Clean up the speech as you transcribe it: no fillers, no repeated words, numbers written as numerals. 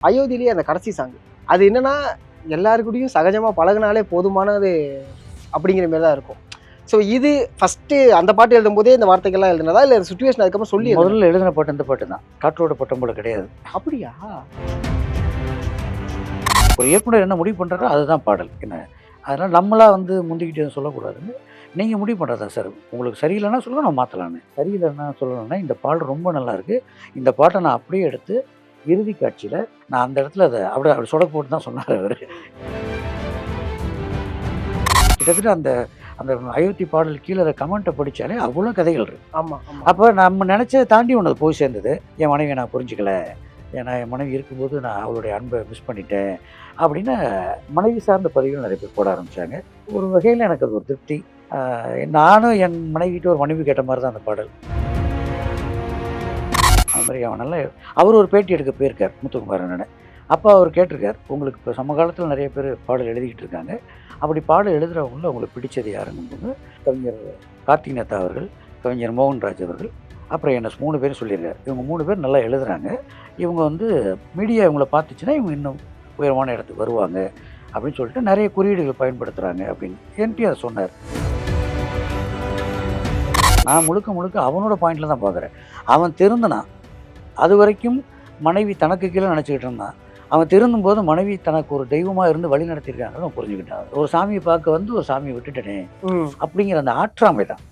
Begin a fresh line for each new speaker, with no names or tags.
அயோத்தியிலேயே அந்த கடைசி சாங் அது என்னன்னா எல்லாருக்கூடயும் சகஜமாக பழகினாலே போதுமானது அப்படிங்கிற மாதிரி தான் இருக்கும். ஸோ இது ஃபஸ்ட்டு அந்த பாட்டு எழுதும் போதே இந்த வார்த்தைகள்லாம் எழுதுனதா இல்லை சுச்சுவேஷன் அதுக்கப்புறம் சொல்லி
முதல்ல எழுதின பாட்டு இந்த பாட்டு தான். காற்றோட பட்டம் போல கிடையாது.
அப்படியா?
ஒரு இயக்குனர் என்ன முடிவு பண்ணுறாரோ அதுதான் பாடல். என்ன அதனால் நம்மளா வந்து முந்திக்கிட்டே சொல்லக்கூடாதுன்னு நீங்கள் முடிவு பண்ணுறதா சார். உங்களுக்கு சரியில்லைன்னா சொல்லுங்கள், நான் மாற்றலான்னு. சரியில்லைன்னா சொல்லணும்னா இந்த பாடல் ரொம்ப நல்லா இருக்குது, இந்த பாட்டை நான் அப்படியே எடுத்து இறுதி காட்சியில் நான் அந்த இடத்துல அதை அப்படி சொடக்கு போட்டு தான் சொன்னார் அவர். கிட்டத்தட்ட அந்த அந்த அயோத்தி பாடல் கீழே அதை கமெண்ட்டை படித்தாலே அவ்வளோ கதைகள் இருக்கு.
ஆமாம் ஆமாம்.
அப்போ நம்ம நினச்சதை தாண்டி ஒன்று போய் சேர்ந்தது. என் மனைவியை நான் புரிஞ்சுக்கல, ஏன்னா என் மனைவி இருக்கும்போது நான் அவளுடைய அன்பை மிஸ் பண்ணிட்டேன் அப்படின்னு மனைவி சார்ந்த பதிவுகள் நிறைய பேர் போட ஆரம்பித்தாங்க. ஒரு வகையில் எனக்கு அது ஒரு திருப்தி. நானும் என் மனைவிகிட்ட ஒரு மனைவி கேட்ட மாதிரி தான் அந்த பாடல். அது மாதிரி அவன் நல்லா அவர் ஒரு பேட்டி எடுக்க போயிருக்கார் முத்துக்குமார் அண்ணன். அப்போ அவர் கேட்டிருக்கார், உங்களுக்கு இப்போ சமகாலத்தில் நிறைய பேர் பாடல் எழுதிக்கிட்டு இருக்காங்க, அப்படி பாடல் எழுதுகிறவங்கள உங்களுக்கு பிடிச்சது யாருங்கும்போது கவிஞர் கார்த்திக் நேத்தா அவர்கள், கவிஞர் மோகன்ராஜ் அவர்கள், அப்புறம் என்ன 3 பேரும் சொல்லியிருக்காரு. இவங்க 3 பேர் நல்லா எழுதுகிறாங்க, இவங்க வந்து மீடியா இவங்கள பார்த்துச்சுன்னா இவங்க இன்னும் உயரமான இடத்துக்கு வருவாங்க அப்படின்னு சொல்லிட்டு நிறைய குறியீடுகள் பயன்படுத்துகிறாங்க அப்படின்னு என்கிட்ட அதை சொன்னார். நான் முழுக்க அவனோட பாயிண்டில் தான் பார்க்குறேன். அவன் திருந்தினான், அது வரைக்கும் மனைவி தனக்கு கீழே நினச்சிக்கிட்டு இருந்தான். அவன் திருந்தும் போது மனைவி தனக்கு ஒரு தெய்வமாக இருந்து வழி நடத்தியிருக்காங்க, அவன் புரிஞ்சுக்கிட்டான். ஒரு சாமியை பார்க்க வந்து ஒரு சாமியை விட்டுட்டனே அப்படிங்கிற அந்த ஆற்றாமை தான்.